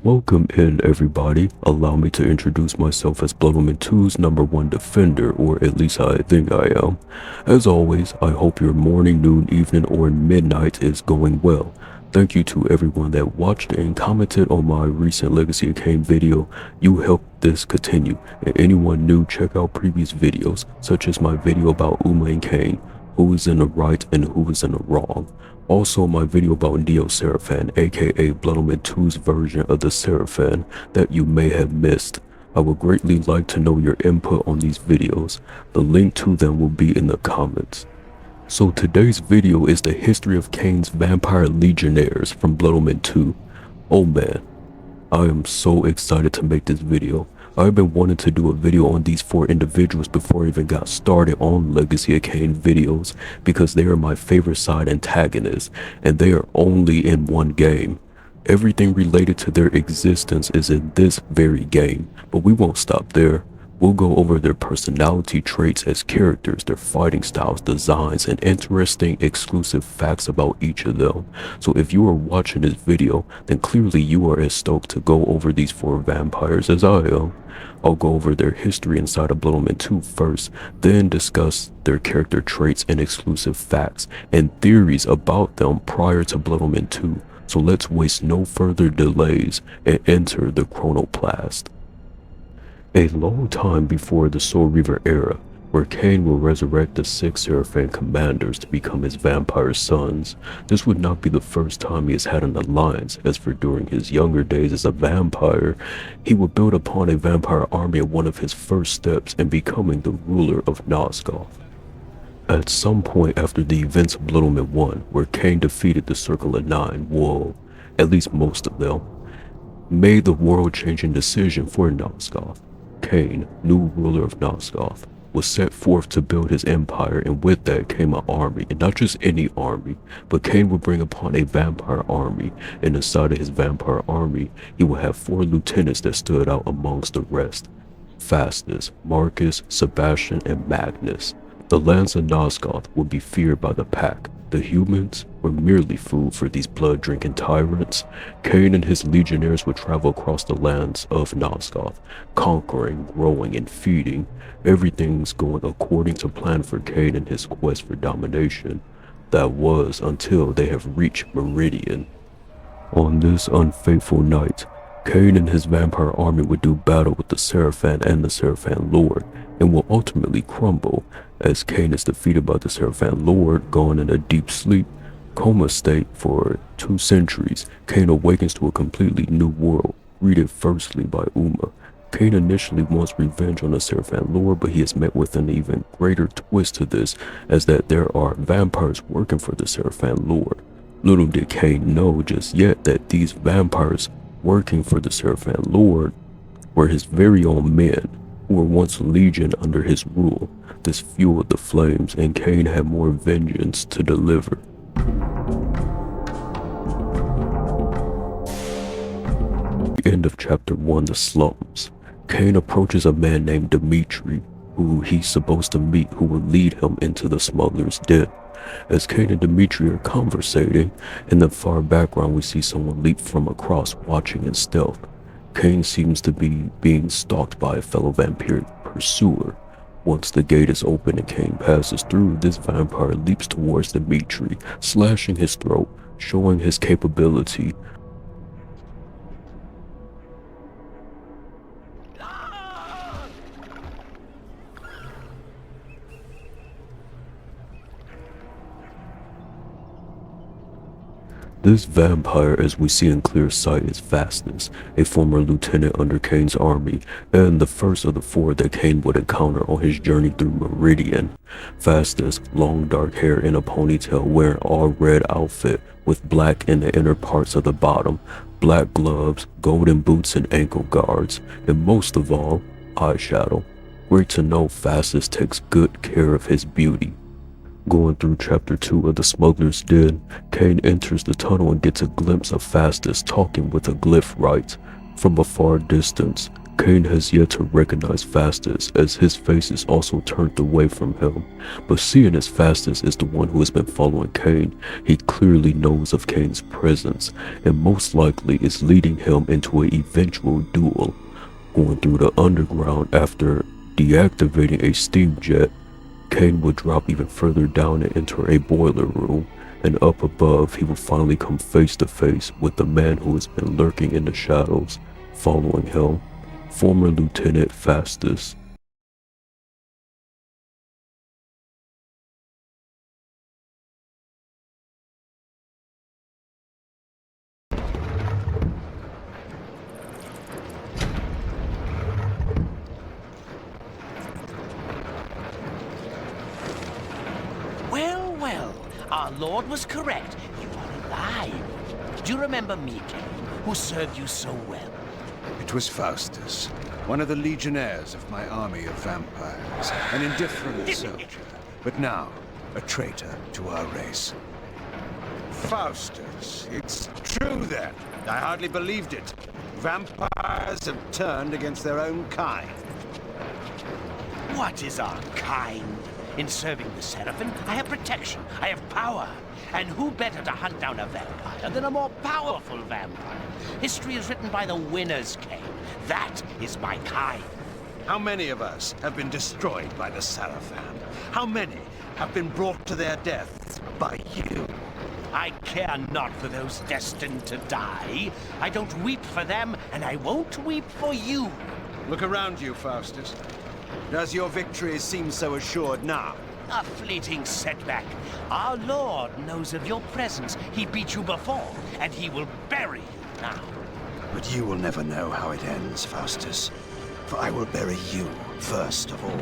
Welcome in everybody. Allow me to introduce myself as Blood Omen 2's #1 defender, or at least I think I am. As always, I hope your morning, noon, evening, or midnight is going well. Thank you to everyone that watched and commented on my recent Legacy of Kain video. You helped this continue, and anyone new, check out previous videos, such as my video about Uma and Kain, who is in the right and who is in the wrong. Also my video about Neo Sarafan, aka Blood Omen 2's version of the Sarafan that you may have missed. I would greatly like to know your input on these videos. The link to them will be in the comments. So today's video is the history of Kain's vampire Legionnaires from Blood Omen 2. Oh man, I am so excited to make this video. I've been wanting to do a video on these 4 individuals before I even got started on Legacy of Kain videos, because they are my favorite side antagonists, and they are only in one game. Everything related to their existence is in this very game, but we won't stop there. We'll go over their personality traits as characters, their fighting styles, designs, and interesting exclusive facts about each of them. So if you are watching this video, then clearly you are as stoked to go over these 4 vampires as I am. I'll go over their history inside of Blood Omen 2 first, then discuss their character traits and exclusive facts and theories about them prior to Blood Omen 2. So let's waste no further delays and enter the chronoplast. A long time before the Soul Reaver era, where Kain will resurrect the 6 Sarafan commanders to become his vampire sons, this would not be the first time he has had an alliance, as for during his younger days as a vampire, he would build upon a vampire army at one of his first steps in becoming the ruler of Nosgoth. At some point after the events of Blood Omen 1, where Kain defeated the Circle of 9, well, at least most of them, made the world-changing decision for Nosgoth. Kain, new ruler of Nosgoth, was set forth to build his empire, and with that came an army, and not just any army, but Kain would bring upon a vampire army, and inside of his vampire army, he would have 4 lieutenants that stood out amongst the rest: Faustus, Marcus, Sebastian, and Magnus. The lands of Nosgoth would be feared by the pack. The humans were merely food for these blood-drinking tyrants. Kain and his legionnaires would travel across the lands of Nosgoth, conquering, growing, and feeding. Everything's going according to plan for Kain and his quest for domination. That was until they have reached Meridian. On this unfaithful night, Kain and his vampire army would do battle with the Sarafan and the Sarafan Lord, and will ultimately crumble, as Kain is defeated by the Sarafan Lord, gone in a deep sleep, coma state for 2 centuries. Kain awakens to a completely new world, greeted firstly by Uma. Kain initially wants revenge on the Sarafan Lord, but he is met with an even greater twist to this, as that there are vampires working for the Sarafan Lord. Little did Kain know just yet that these vampires working for the Sarafan Lord were his very own men, who were once legion under his rule. This fueled the flames, and Kain had more vengeance to deliver. The end of chapter 1, the slums. Kain approaches a man named Dimitri, who he's supposed to meet, who will lead him into the smuggler's den. As Kain and Dimitri are conversating, in the far background we see someone leap from across, watching in stealth. Kain seems to be being stalked by a fellow vampiric pursuer. Once the gate is open and Kain passes through, this vampire leaps towards Dimitri, slashing his throat, showing his capability. This vampire, as we see in clear sight, is Faustus, a former lieutenant under Kain's army, and the first of the 4 that Kain would encounter on his journey through Meridian. Faustus, long dark hair in a ponytail, wearing all red outfit with black in the inner parts of the bottom, black gloves, golden boots and ankle guards, and most of all, eyeshadow. Great to know Faustus takes good care of his beauty. Going through chapter 2 of the Smuggler's Den, Kain enters the tunnel and gets a glimpse of Faustus talking with a glyph rite. From a far distance, Kain has yet to recognize Faustus, as his face is also turned away from him, but seeing as Faustus is the one who has been following Kain, he clearly knows of Kain's presence, and most likely is leading him into an eventual duel. Going through the underground after deactivating a steam jet, Kain will drop even further down and enter a boiler room, and up above he will finally come face to face with the man who has been lurking in the shadows, following him. Former Lieutenant Faustus. Well, well, our Lord was correct. You are alive. Do you remember me, Kain, who served you so well? It was Faustus, one of the Legionnaires of my army of vampires, an indifferent soldier, but now a traitor to our race. Faustus, it's true then. I hardly believed it. Vampires have turned against their own kind. What is our kind? In serving the Sarafan, I have protection, I have power. And who better to hunt down a vampire than a more powerful vampire? History is written by the winners, Kain. That is my kind. How many of us have been destroyed by the Sarafan? How many have been brought to their deaths by you? I care not for those destined to die. I don't weep for them, and I won't weep for you. Look around you, Faustus. Does your victory seem so assured now? A fleeting setback. Our Lord knows of your presence. He beat you before, and he will bury you now. But you will never know how it ends, Faustus. For I will bury you first of all.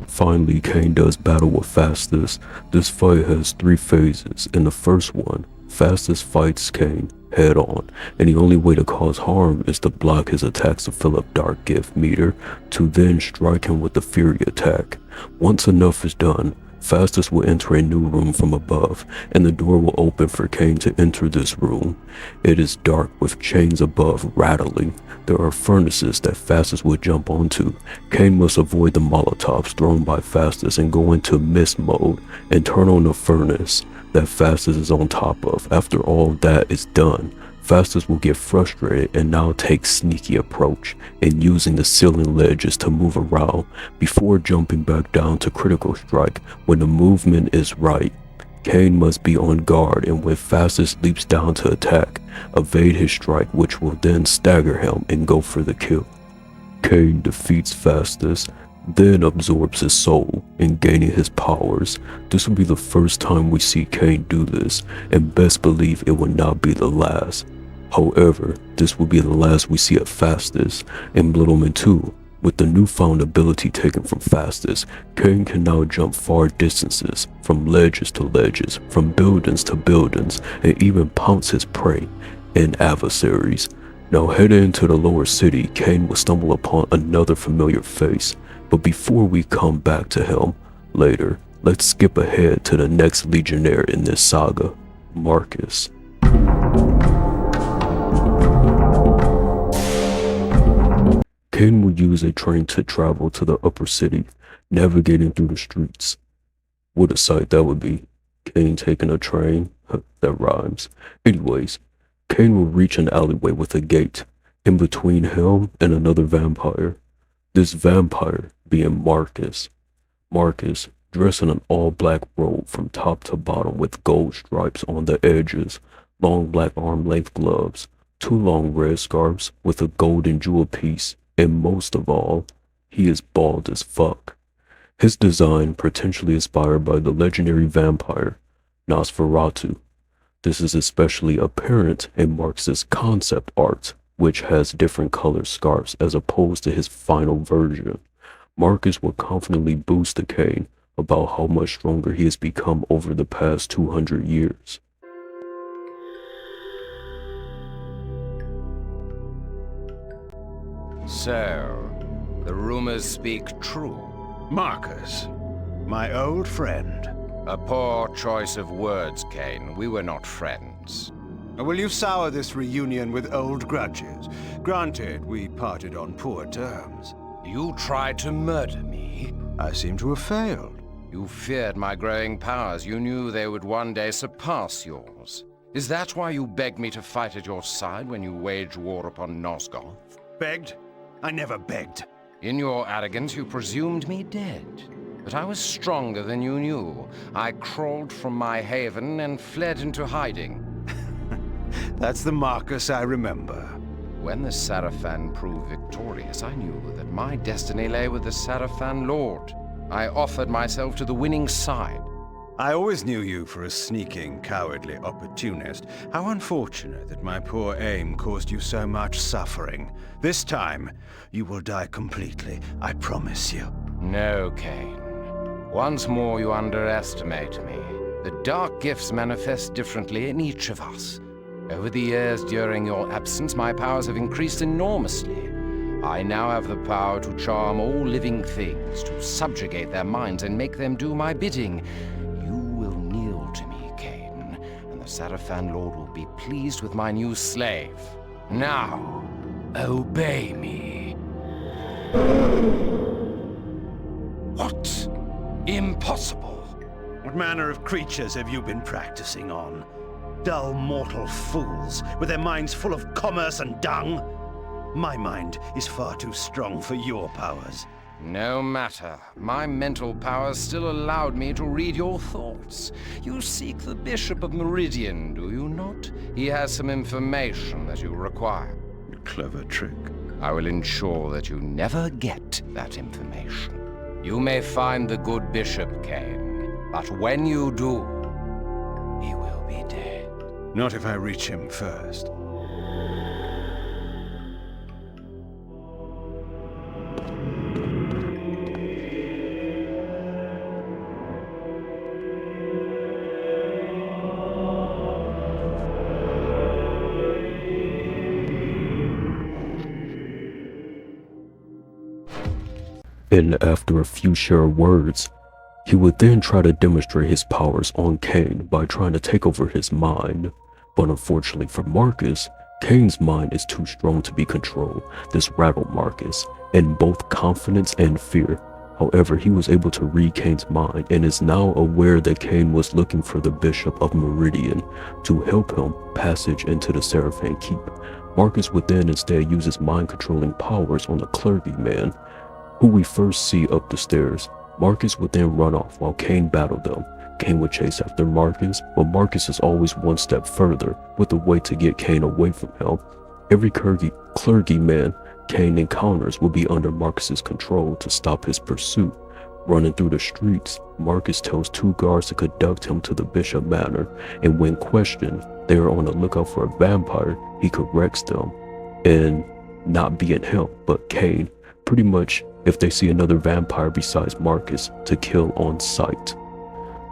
Finally, Kain does battle with Faustus. This fight has 3 phases. In the first one, Faustus fights Kain head on, and the only way to cause harm is to block his attacks to fill up Dark Gift meter, to then strike him with the Fury attack. Once enough is done, Faustus will enter a new room from above, and the door will open for Kain to enter this room. It is dark with chains above rattling. There are furnaces that Faustus will jump onto. Kain must avoid the Molotovs thrown by Faustus and go into mist mode and turn on the furnace that Faustus is on top of. After all that is done, Faustus will get frustrated and now take sneaky approach and using the ceiling ledges to move around before jumping back down to critical strike when the movement is right. Kain must be on guard, and when Faustus leaps down to attack, evade his strike, which will then stagger him and go for the kill. Kain defeats Faustus, then absorbs his soul and gaining his powers. This will be the first time we see Kain do this, and best believe it will not be the last. However, this will be the last we see of Faustus. In Bloodwoman 2, with the newfound ability taken from Faustus, Kain can now jump far distances, from ledges to ledges, from buildings to buildings, and even pounce his prey and adversaries. Now heading into the lower city, Kain will stumble upon another familiar face, but before we come back to him later, let's skip ahead to the next Legionnaire in this saga, Marcus. Kain will use a train to travel to the upper city, navigating through the streets. What a sight that would be. Kain taking a train. That rhymes. Anyways, Kain will reach an alleyway with a gate, in between him and another vampire. This vampire being Marcus. Marcus, dressed in an all-black robe from top to bottom with gold stripes on the edges, long black arm-length gloves, 2 long red scarves with a golden jewel piece, and most of all, he is bald as fuck. His design potentially inspired by the legendary vampire Nosferatu. This is especially apparent in Marcus's concept art, which has different color scarves as opposed to his final version. Marcus will confidently boast to Kain about how much stronger he has become over the past 200 years. So, the rumors speak true. Marcus, my old friend. A poor choice of words, Kain. We were not friends. Or will you sour this reunion with old grudges? Granted, we parted on poor terms. You tried to murder me. I seem to have failed. You feared my growing powers. You knew they would one day surpass yours. Is that why you begged me to fight at your side when you waged war upon Nosgoth? Begged? I never begged. In your arrogance, you presumed me dead. But I was stronger than you knew. I crawled from my haven and fled into hiding. That's the Marcus I remember. When the Sarafan proved victorious, I knew that my destiny lay with the Sarafan Lord. I offered myself to the winning side. I always knew you for a sneaking, cowardly opportunist. How unfortunate that my poor aim caused you so much suffering. This time, you will die completely, I promise you. No, Kain. Once more you underestimate me. The dark gifts manifest differently in each of us. Over the years during your absence, my powers have increased enormously. I now have the power to charm all living things, to subjugate their minds and make them do my bidding. You will kneel to me, Kain, and the Sarafan Lord will be pleased with my new slave. Now, obey me. What? Impossible. What manner of creatures have you been practicing on? Dull mortal fools, with their minds full of commerce and dung? My mind is far too strong for your powers. No matter. My mental powers still allowed me to read your thoughts. You seek the Bishop of Meridian, do you not? He has some information that you require. Clever trick. I will ensure that you never get that information. You may find the good Bishop, Kain, but when you do, he will be dead. Not if I reach him first. And after a few sure words, he would then try to demonstrate his powers on Kain by trying to take over his mind. But unfortunately for Marcus, Kain's mind is too strong to be controlled. This rattled Marcus in both confidence and fear. However, he was able to read Kain's mind and is now aware that Kain was looking for the Bishop of Meridian to help him passage into the Sarafan Keep. Marcus would then instead use his mind-controlling powers on the clergyman, who we first see up the stairs. Marcus would then run off while Kain battled them. Kain would chase after Marcus, but Marcus is always one step further with a way to get Kain away from him. Every clergyman Kain encounters will be under Marcus's control to stop his pursuit. Running through the streets, Marcus tells two guards to conduct him to the Bishop Manor, and when questioned, they are on the lookout for a vampire. He corrects them and not being him, but Kain. Pretty much, if they see another vampire besides Marcus, to kill on sight.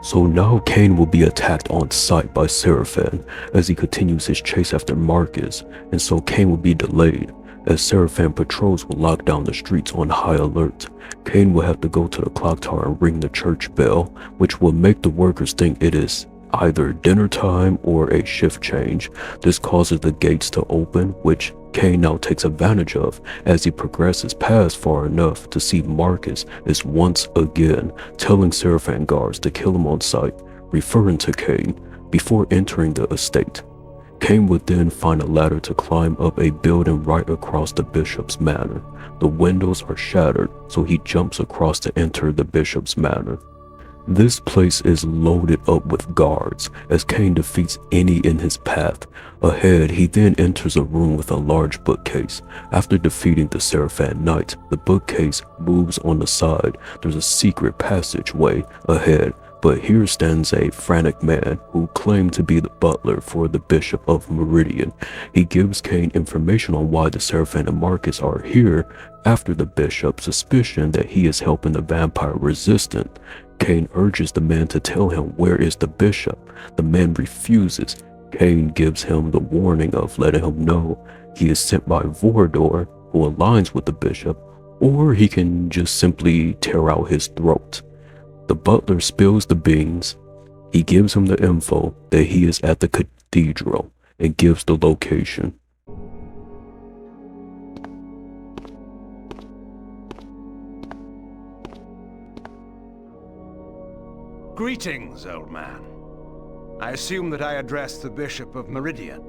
So now Kain will be attacked on sight by Sarafan as he continues his chase after Marcus, and so Kain will be delayed as Sarafan patrols will lock down the streets on high alert. Kain will have to go to the clock tower and ring the church bell, which will make the workers think it is either dinner time or a shift change. This causes the gates to open, which Kain now takes advantage of as he progresses past far enough to see Marcus is once again telling Sarafan guards to kill him on sight, referring to Kain before entering the estate. Kain would then find a ladder to climb up a building right across the Bishop's Manor. The windows are shattered, so he jumps across to enter the Bishop's Manor. This place is loaded up with guards as Kain defeats any in his path. Ahead, he then enters a room with a large bookcase. After defeating the Sarafan Knight, the bookcase moves on the side. There's a secret passageway ahead, but here stands a frantic man who claimed to be the butler for the Bishop of Meridian. He gives Kain information on why the Sarafan and Marcus are here after the Bishop's suspicion that he is helping the vampire resistant. Kain urges the man to tell him where is the Bishop. The man refuses. Kain gives him the warning of letting him know he is sent by Vorador, who aligns with the Bishop, or he can just simply tear out his throat. The butler spills the beans. He gives him the info that he is at the cathedral and gives the location. Greetings, old man. I assume that I address the Bishop of Meridian.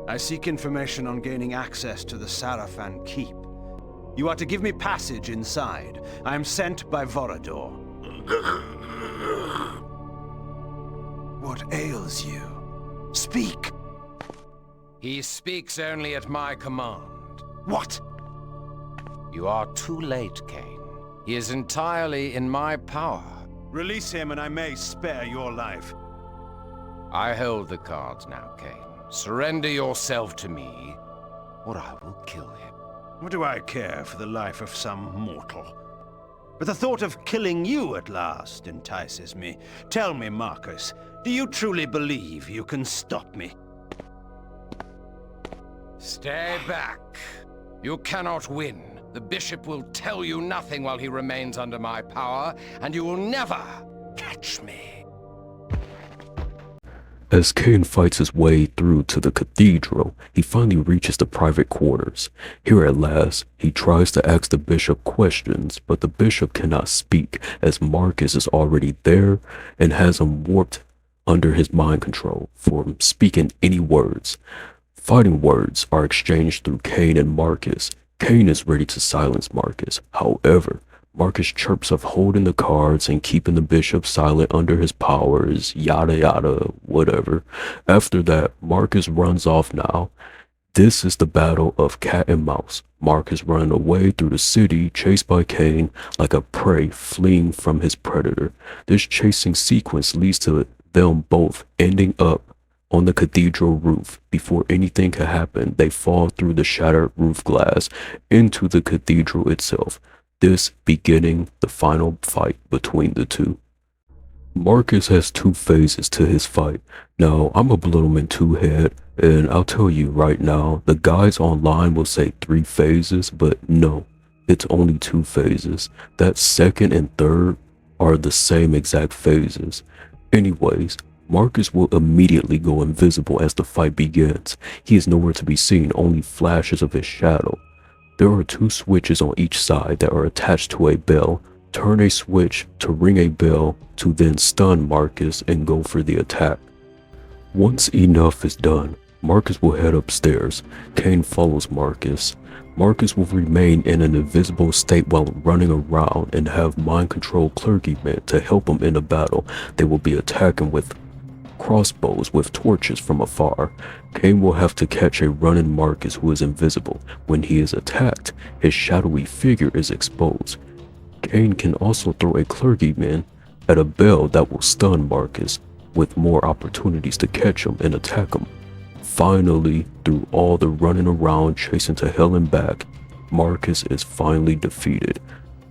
I seek information on gaining access to the Sarafan Keep. You are to give me passage inside. I am sent by Vorador. What ails you? Speak! He speaks only at my command. What? You are too late, Kain. He is entirely in my power. Release him and I may spare your life. I hold the cards now, Kain. Surrender yourself to me, or I will kill him. What do I care for the life of some mortal? But the thought of killing you at last entices me. Tell me, Marcus, do you truly believe you can stop me? Stay back. You cannot win. The bishop will tell you nothing while he remains under my power, and you will never catch me. As Kain fights his way through to the cathedral, he finally reaches the private quarters. Here at last, he tries to ask the bishop questions, but the bishop cannot speak as Marcus is already there and has him warped under his mind control from speaking any words. Fighting words are exchanged through Kain and Marcus. Kain is ready to silence Marcus. However, Marcus chirps of holding the cards and keeping the bishop silent under his powers, yada yada, whatever. After that, Marcus runs off now. This is the battle of cat and mouse. Marcus running away through the city, chased by Kain like a prey fleeing from his predator. This chasing sequence leads to them both ending up on the cathedral roof. Before anything can happen, they fall through the shattered roof glass into the cathedral itself. This beginning the final fight between the two. Marcus has two phases to his fight. Now, I'm a Blittleman 2 head, and I'll tell you right now, the guys online will say 3 phases, but no, it's only 2 phases. That second and third are the same exact phases. Anyways, Marcus will immediately go invisible as the fight begins. He is nowhere to be seen, only flashes of his shadow. There are 2 switches on each side that are attached to a bell. Turn a switch to ring a bell to then stun Marcus and go for the attack. Once enough is done, Marcus will head upstairs. Kain follows Marcus. Marcus will remain in an invisible state while running around and have mind control clergymen to help him in a battle. They will be attacking with crossbows with torches from afar. Kain will have to catch a running Marcus who is invisible. When he is attacked, his shadowy figure is exposed. Kain can also throw a clergyman at a bell that will stun Marcus, with more opportunities to catch him and attack him. Finally, through all the running around chasing to hell and back, Marcus is finally defeated.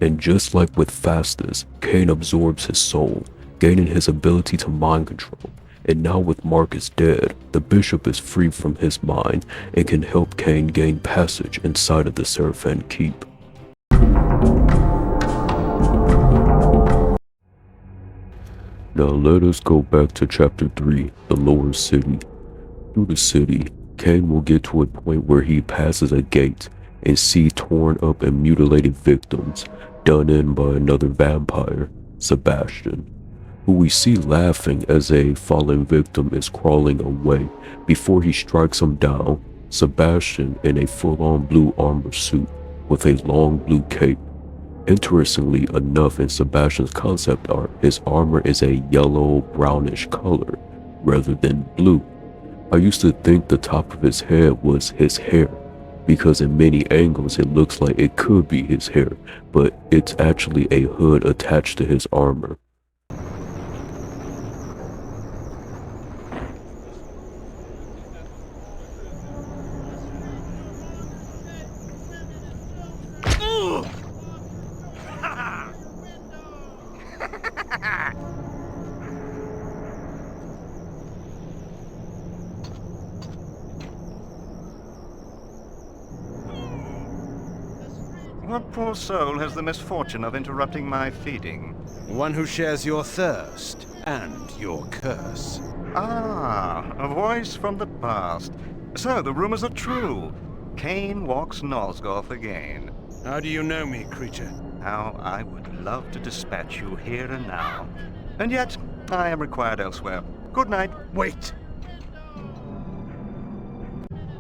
And just like with Faustus, Kain absorbs his soul, gaining his ability to mind control. And now with Marcus dead, the bishop is free from his mind and can help Kain gain passage inside of the Sarafan Keep. Now let us go back to chapter 3, the lower city. Through the city, Kain will get to a point where he passes a gate and see torn up and mutilated victims done in by another vampire, Sebastian, who we see laughing as a fallen victim is crawling away. Before he strikes him down, Sebastian in a full-on blue armor suit with a long blue cape. Interestingly enough, in Sebastian's concept art, his armor is a yellow brownish color rather than blue. I used to think the top of his head was his hair, because in many angles it looks like it could be his hair, but it's actually a hood attached to his armor. What poor soul has the misfortune of interrupting my feeding? One who shares your thirst. and your curse. Ah, a voice from the past. So the rumors are true. Kain walks Nosgoth again. How do you know me, creature? How I would love to dispatch you here and now. And yet, I am required elsewhere. Good night. Wait!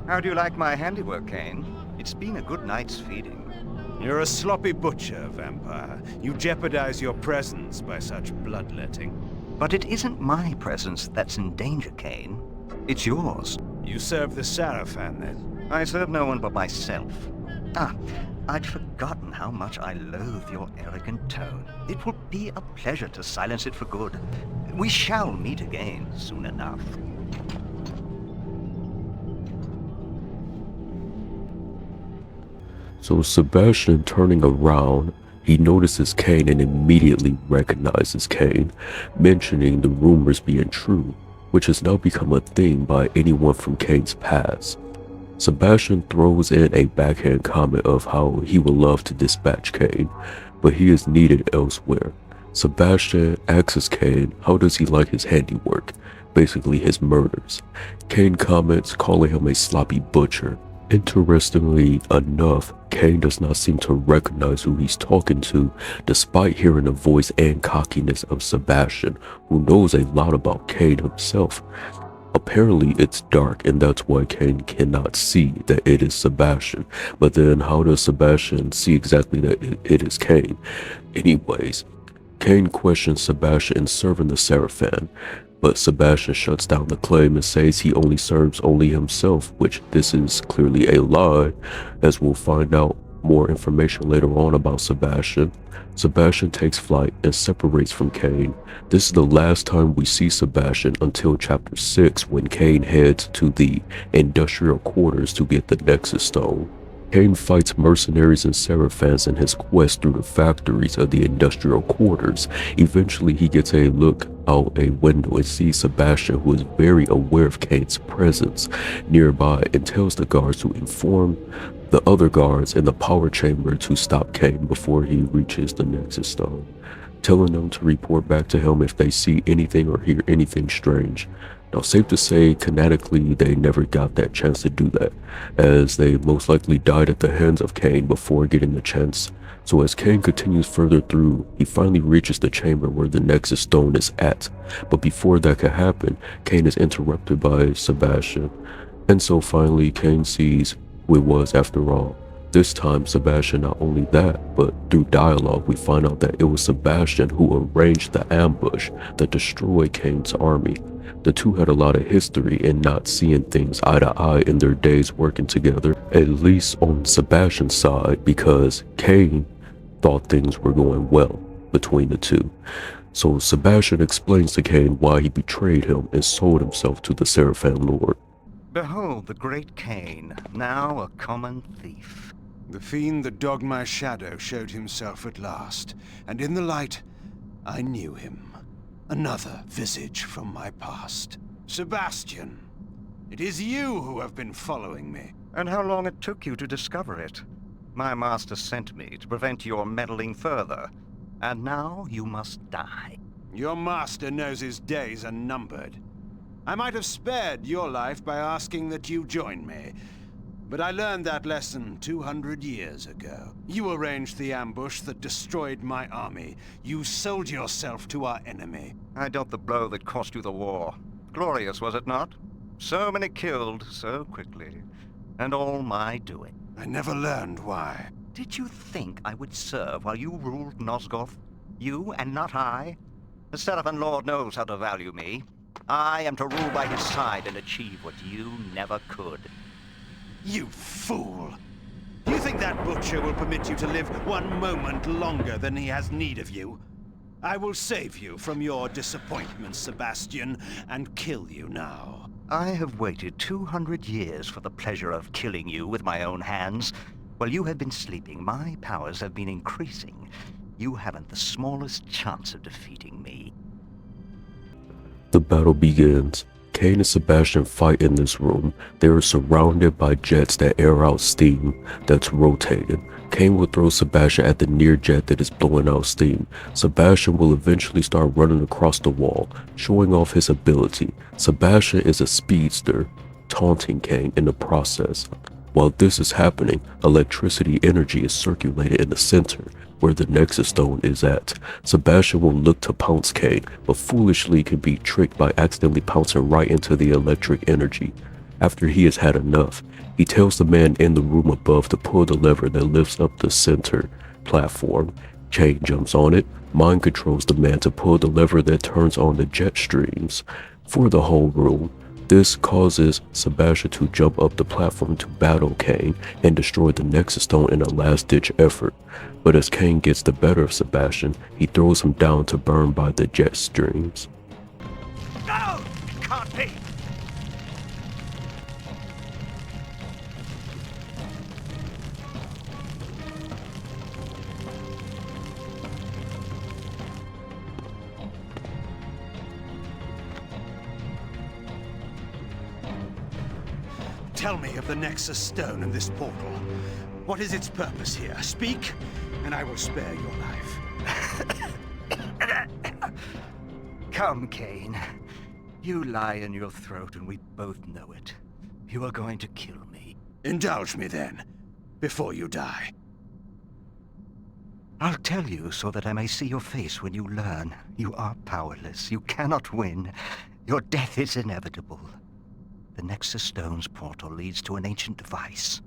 How do you like my handiwork, Kain? It's been a good night's feeding. You're a sloppy butcher, vampire. You jeopardize your presence by such bloodletting. But it isn't my presence that's in danger, Kain. It's yours. You serve the Sarafan, then? I serve no one but myself. Ah, I'd forgotten how much I loathe your arrogant tone. It will be a pleasure to silence it for good. We shall meet again soon enough. So Sebastian, turning around, he notices Kain and immediately recognizes Kain, mentioning the rumors being true, which has now become a thing by anyone from Kain's past. Sebastian throws in a backhand comment of how he would love to dispatch Kain, but he is needed elsewhere. Sebastian asks Kain how does he like his handiwork, basically his murders. Kain comments calling him a sloppy butcher. Interestingly enough, Kain does not seem to recognize who he's talking to, despite hearing the voice and cockiness of Sebastian, who knows a lot about Kain himself. Apparently it's dark and that's why Kain cannot see that it is Sebastian, but then how does Sebastian see exactly that it is Kain? Anyways, Kain questions Sebastian in serving the Sarafan, but Sebastian shuts down the claim and says he only serves himself, which this is clearly a lie, as we'll find out more information later on about Sebastian. Sebastian takes flight and separates from Kain. This is the last time we see Sebastian until chapter 6, when Kain heads to the industrial quarters to get the Nexus Stone. Kain fights mercenaries and Sarafans in his quest through the factories of the industrial quarters. Eventually he gets a look out a window and sees Sebastian, who is very aware of Kain's presence nearby, and tells the guards to inform the other guards in the power chamber to stop Kain before he reaches the Nexus Stone, telling them to report back to him if they see anything or hear anything strange. Now, safe to say, canonically, they never got that chance to do that, as they most likely died at the hands of Kain before getting the chance. So as Kain continues further through, he finally reaches the chamber where the Nexus Stone is at. But before that can happen, Kain is interrupted by Sebastian. And so finally, Kain sees who it was after all. This time, Sebastian, not only that, but through dialogue, we find out that it was Sebastian who arranged the ambush that destroyed Kain's army. The two had a lot of history in not seeing things eye to eye in their days working together, at least on Sebastian's side, because Kain thought things were going well between the two. So Sebastian explains to Kain why he betrayed him and sold himself to the Sarafan Lord. Behold the great Kain, now a common thief. The fiend that dogged my shadow showed himself at last, and in the light, I knew him. Another visage from my past. Sebastian, it is you who have been following me. And how long it took you to discover it. My master sent me to prevent your meddling further, and now you must die. Your master knows his days are numbered. I might have spared your life by asking that you join me, but I learned that lesson 200 years ago. You arranged the ambush that destroyed my army. You sold yourself to our enemy. I dealt the blow that cost you the war. Glorious, was it not? So many killed so quickly, and all my doing. I never learned why. Did you think I would serve while you ruled Nosgoth? You and not I? The Sarafan Lord knows how to value me. I am to rule by his side and achieve what you never could. You fool! Do you think that butcher will permit you to live one moment longer than he has need of you? I will save you from your disappointment, Sebastian, and kill you now. I have waited 200 years for the pleasure of killing you with my own hands. While you have been sleeping, my powers have been increasing. You haven't the smallest chance of defeating me. The battle begins. Kain and Sebastian fight in this room, they are surrounded by jets that air out steam that's rotated. Kain will throw Sebastian at the near jet that is blowing out steam. Sebastian will eventually start running across the wall, showing off his ability. Sebastian is a speedster, taunting Kain in the process. While this is happening, electricity energy is circulated in the center, where the Nexus Stone is at. Sebastian will look to pounce Kain, but foolishly can be tricked by accidentally pouncing right into the electric energy. After he has had enough, he tells the man in the room above to pull the lever that lifts up the center platform. Kain jumps on it, mind controls the man to pull the lever that turns on the jet streams for the whole room. This causes Sebastian to jump up the platform to battle Kain and destroy the Nexus Stone in a last-ditch effort. But as Kain gets the better of Sebastian, he throws him down to burn by the jet streams. No! It can't be! Tell me of the Nexus Stone and this portal. What is its purpose here? Speak, and I will spare your life. Come, Kain. You lie in your throat and we both know it. You are going to kill me. Indulge me then, before you die. I'll tell you so that I may see your face when you learn. You are powerless. You cannot win. Your death is inevitable. The Nexus Stone's portal leads to an ancient device,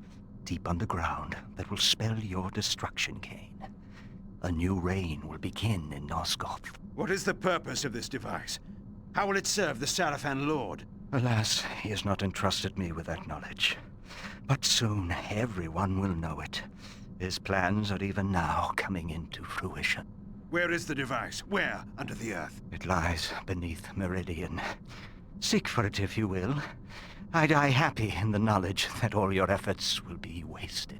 deep underground, that will spell your destruction, Kain. A new reign will begin in Nosgoth. What is the purpose of this device? How will it serve the Sarafan Lord? Alas, he has not entrusted me with that knowledge. But soon everyone will know it. His plans are even now coming into fruition. Where is the device? Where under the earth? It lies beneath Meridian. Seek for it if you will. I die happy in the knowledge that all your efforts will be wasted.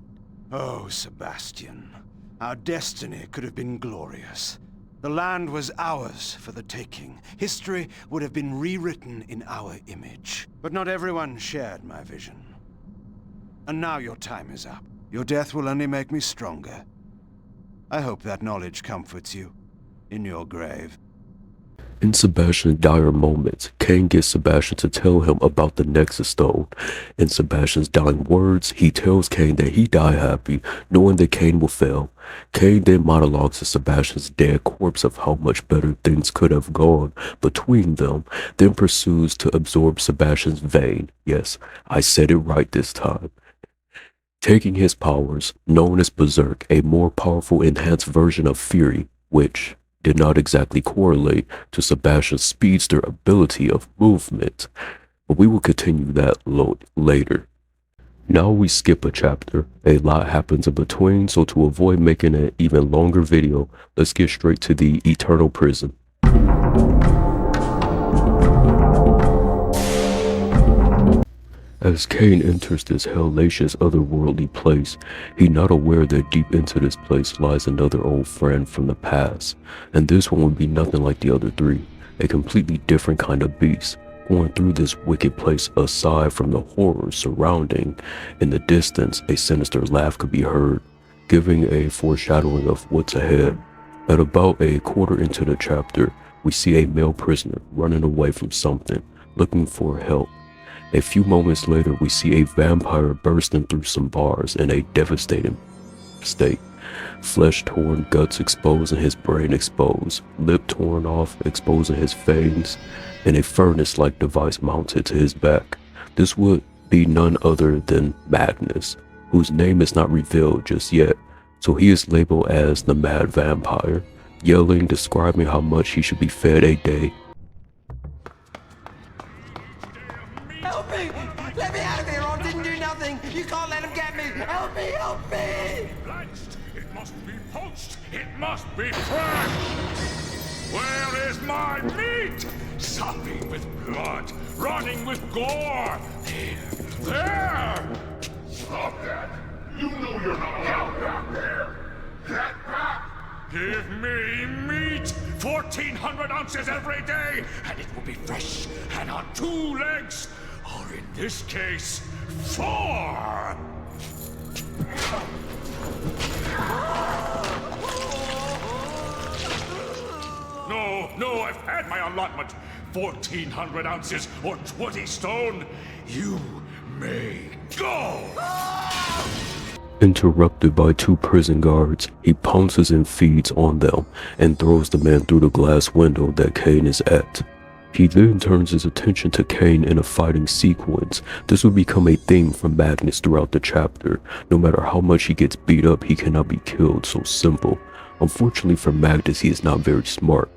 Oh, Sebastian. Our destiny could have been glorious. The land was ours for the taking. History would have been rewritten in our image. But not everyone shared my vision. And now your time is up. Your death will only make me stronger. I hope that knowledge comforts you in your grave. In Sebastian's dire moments, Kain gets Sebastian to tell him about the Nexus Stone. In Sebastian's dying words, he tells Kain that he died happy, knowing that Kain will fail. Kain then monologues to Sebastian's dead corpse of how much better things could have gone between them, then pursues to absorb Sebastian's vein. Yes, I said it right this time. Taking his powers, known as Berserk, a more powerful enhanced version of Fury, which did not exactly correlate to Sebastian's speedster ability of movement, but we will continue that later. Now we skip a chapter. A lot happens in between, so to avoid making an even longer video, let's get straight to the Eternal Prison. As Kain enters this hellacious otherworldly place, he's not aware that deep into this place lies another old friend from the past, and this one would be nothing like the other three, a completely different kind of beast. Going through this wicked place, aside from the horrors surrounding, in the distance a sinister laugh could be heard, giving a foreshadowing of what's ahead. At about a quarter into the chapter, we see a male prisoner running away from something, looking for help. A few moments later, we see a vampire bursting through some bars in a devastating state. Flesh torn, guts exposed and his brain exposed, lip torn off, exposing his fangs, and a furnace-like device mounted to his back. This would be none other than Magnus, whose name is not revealed just yet, so he is labeled as the Mad Vampire, yelling, describing how much he should be fed a day. Help me! Let me out of here or I didn't do nothing! You can't let him get me! Help me! Help me! Blanched! It must be poached! It must be fried! Where is my meat? Sopping with blood, running with gore! There! Stop that! You know you're not allowed back there! Get back! Give me meat for 1,400 ounces every day, and it will be fresh and on 2 legs, or in this case, 4. No, I've had my allotment. 1,400 ounces or 20 stone. You may go. Interrupted by 2 prison guards, he pounces and feeds on them and throws the man through the glass window that Kain is at. He then turns his attention to Kain in a fighting sequence. This will become a theme for Magnus throughout the chapter. No matter how much he gets beat up, he cannot be killed so simple. Unfortunately for Magnus, he is not very smart.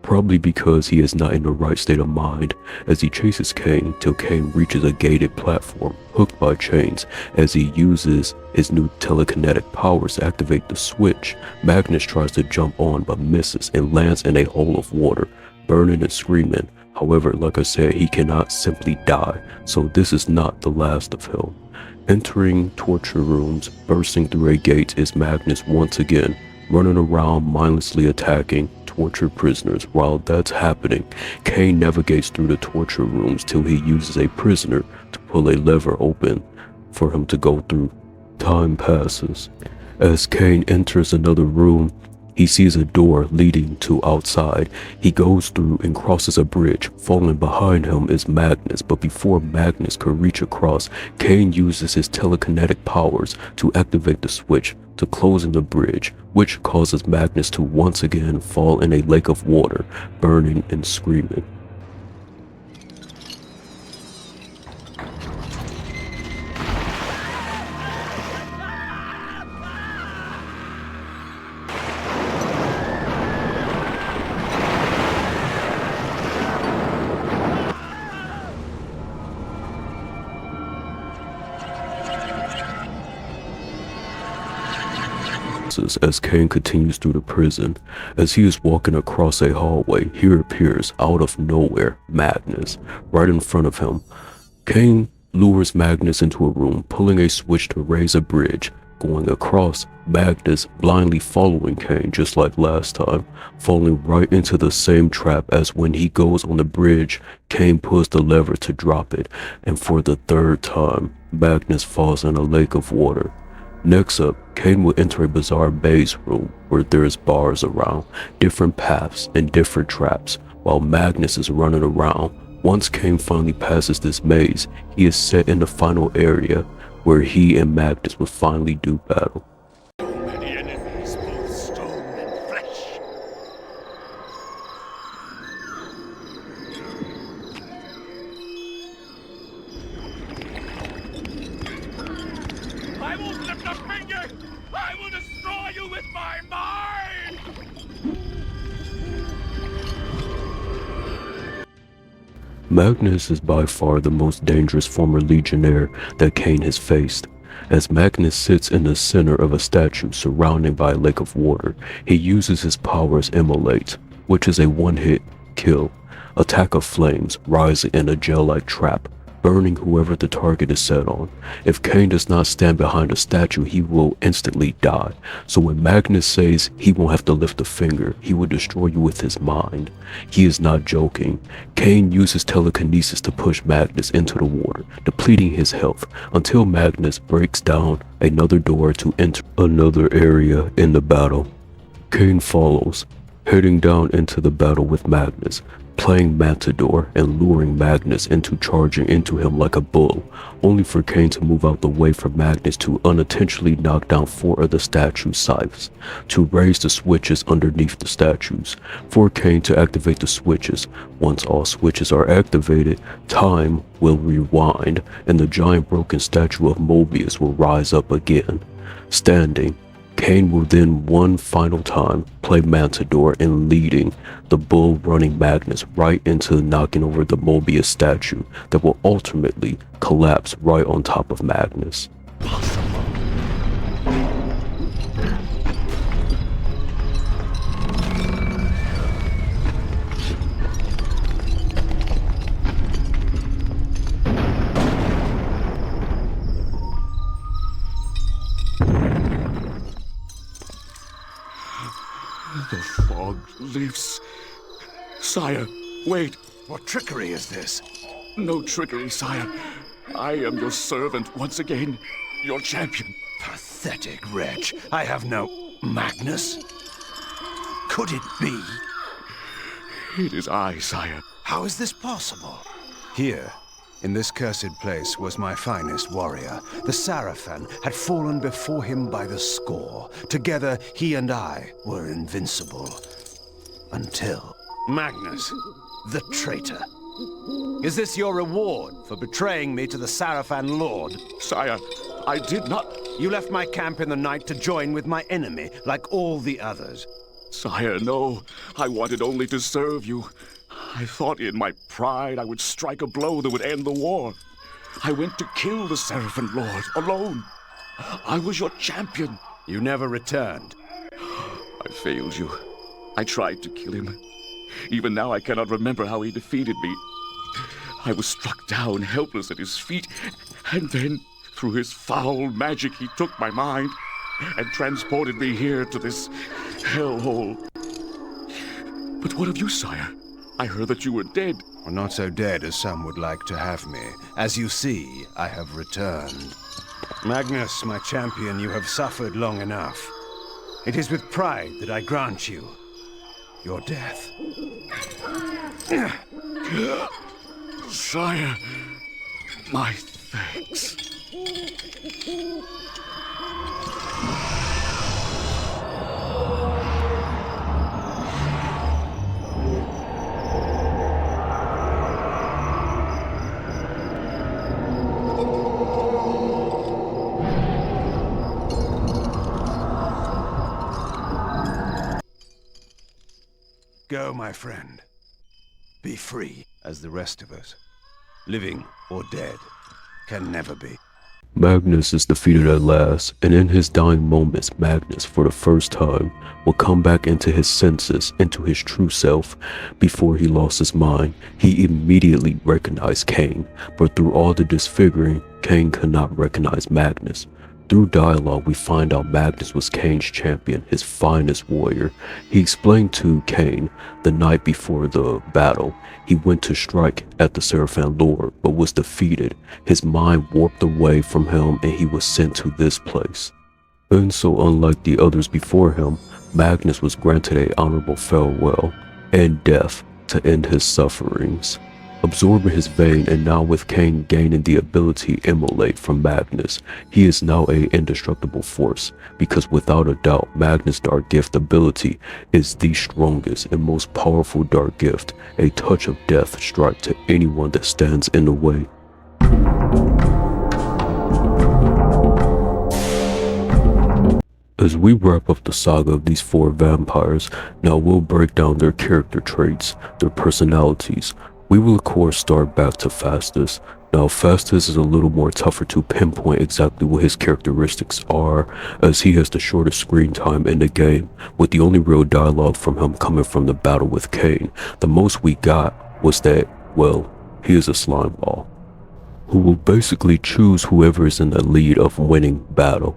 Probably because he is not in the right state of mind, as he chases Kain till Kain reaches a gated platform hooked by chains. As he uses his new telekinetic powers to activate the switch, Magnus tries to jump on but misses and lands in a hole of water, burning and screaming. However, like I said, he cannot simply die, so this is not the last of him. Entering torture rooms, bursting through a gate is Magnus once again, running around mindlessly attacking tortured prisoners. While that's happening, Kain navigates through the torture rooms till he uses a prisoner to pull a lever open for him to go through. Time passes. As Kain enters another room, he sees a door leading to outside. He goes through and crosses a bridge. Falling behind him is Magnus, but before Magnus could reach across, Kain uses his telekinetic powers to activate the switch to closing the bridge, which causes Magnus to once again fall in a lake of water, burning and screaming. As Kain continues through the prison. As he is walking across a hallway, here appears, out of nowhere, Magnus, right in front of him. Kain lures Magnus into a room, pulling a switch to raise a bridge. Going across, Magnus blindly following Kain just like last time, falling right into the same trap as when he goes on the bridge. Kain pulls the lever to drop it, and for the 3rd time, Magnus falls in a lake of water. Next up, Kain will enter a bizarre maze room where there is bars around, different paths and different traps, while Magnus is running around. Once Kain finally passes this maze, he is set in the final area where he and Magnus will finally do battle. So many enemies, both stone and flesh. I won't lift a finger! I will destroy you with my mind! Magnus is by far the most dangerous former Legionnaire that Kain has faced. As Magnus sits in the center of a statue surrounded by a lake of water, he uses his powers Immolate, which is a one-hit kill, attack of flames rising in a gel-like trap, burning whoever the target is set on. If Kain does not stand behind a statue, he will instantly die. So when Magnus says he won't have to lift a finger, he will destroy you with his mind. He is not joking. Kain uses telekinesis to push Magnus into the water, depleting his health until Magnus breaks down another door to enter another area in the battle. Kain follows, heading down into the battle with Magnus, playing Matador and luring Magnus into charging into him like a bull, only for Kain to move out the way for Magnus to unintentionally knock down 4 of the statue's scythes, to raise the switches underneath the statues, for Kain to activate the switches. Once all switches are activated, time will rewind, and the giant broken statue of Mobius will rise up again. Standing, Kain will then one final time play Matador and leading the bull running Magnus right into knocking over the Mobius statue that will ultimately collapse right on top of Magnus. The fog lifts, Sire, wait. What trickery is this? No trickery, sire. I am your servant once again, your champion. Pathetic wretch. I have no... Magnus? Could it be? It is I, sire. How is this possible? Here, in this cursed place, was my finest warrior. The Sarafan had fallen before him by the score. Together, he and I were invincible. Until... Magnus, the traitor. Is this your reward for betraying me to the Sarafan Lord? Sire, I did not... You left my camp in the night to join with my enemy, like all the others. Sire, no. I wanted only to serve you. I thought in my pride I would strike a blow that would end the war. I went to kill the Sarafan Lord, alone. I was your champion. You never returned. I failed you. I tried to kill him. Even now I cannot remember how he defeated me. I was struck down, helpless at his feet, and then, through his foul magic, he took my mind and transported me here to this hellhole. But what of you, sire? I heard that you were dead. Well, not so dead as some would like to have me. As you see, I have returned. Magnus, my champion, you have suffered long enough. It is with pride that I grant you your death. Sire, my thanks. Go, my friend. Be free, as the rest of us. Living or dead can never be. Magnus is defeated at last, and in his dying moments, Magnus, for the first time, will come back into his senses, into his true self. Before he lost his mind, he immediately recognized Kain, but through all the disfiguring, Kain could not recognize Magnus. Through dialogue, we find out Magnus was Kain's champion, his finest warrior. He explained to Kain the night before the battle, he went to strike at the Sarafan Lord, but was defeated. His mind warped away from him and he was sent to this place. And so unlike the others before him, Magnus was granted an honorable farewell and death to end his sufferings. Absorbing his vein, and now with Kain gaining the ability to immolate from Magnus, he is now an indestructible force, because without a doubt Magnus' dark gift ability is the strongest and most powerful dark gift, a touch of death strike to anyone that stands in the way. As we wrap up the saga of these 4 vampires, now we'll break down their character traits, their personalities. We will of course start back to Faustus. Now Faustus is a little more tougher to pinpoint exactly what his characteristics are, as he has the shortest screen time in the game, with the only real dialogue from him coming from the battle with Kain. The most we got was that, well, he is a slime ball, who will basically choose whoever is in the lead of winning battle.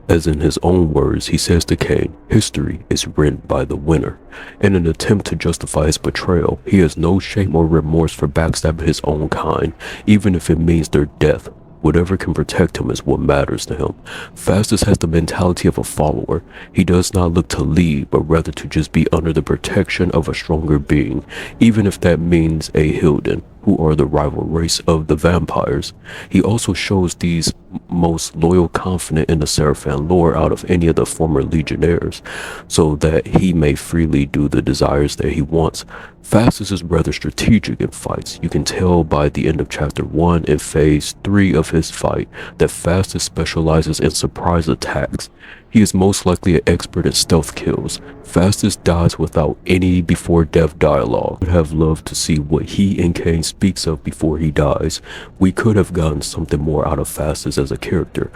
As in his own words, he says to Kain, history is written by the winner. In an attempt to justify his betrayal, he has no shame or remorse for backstabbing his own kind, even if it means their death. Whatever can protect him is what matters to him. Faustus has the mentality of a follower. He does not look to lead, but rather to just be under the protection of a stronger being, even if that means a Hilden, who are the rival race of the vampires. He also shows these most loyal confident in the Sarafan Lord out of any of the former Legionnaires, so that he may freely do the desires that he wants. Faustus is rather strategic in fights. You can tell by the end of chapter 1 and phase 3 of his fight that Faustus specializes in surprise attacks. He is most likely an expert in stealth kills. Faustus dies without any before death dialogue. I would have loved to see what he and Kain speaks of before he dies. We could have gotten something more out of Faustus as a character.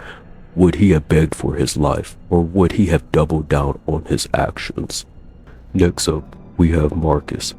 Would he have begged for his life, or would he have doubled down on his actions? Next up, we have Marcus.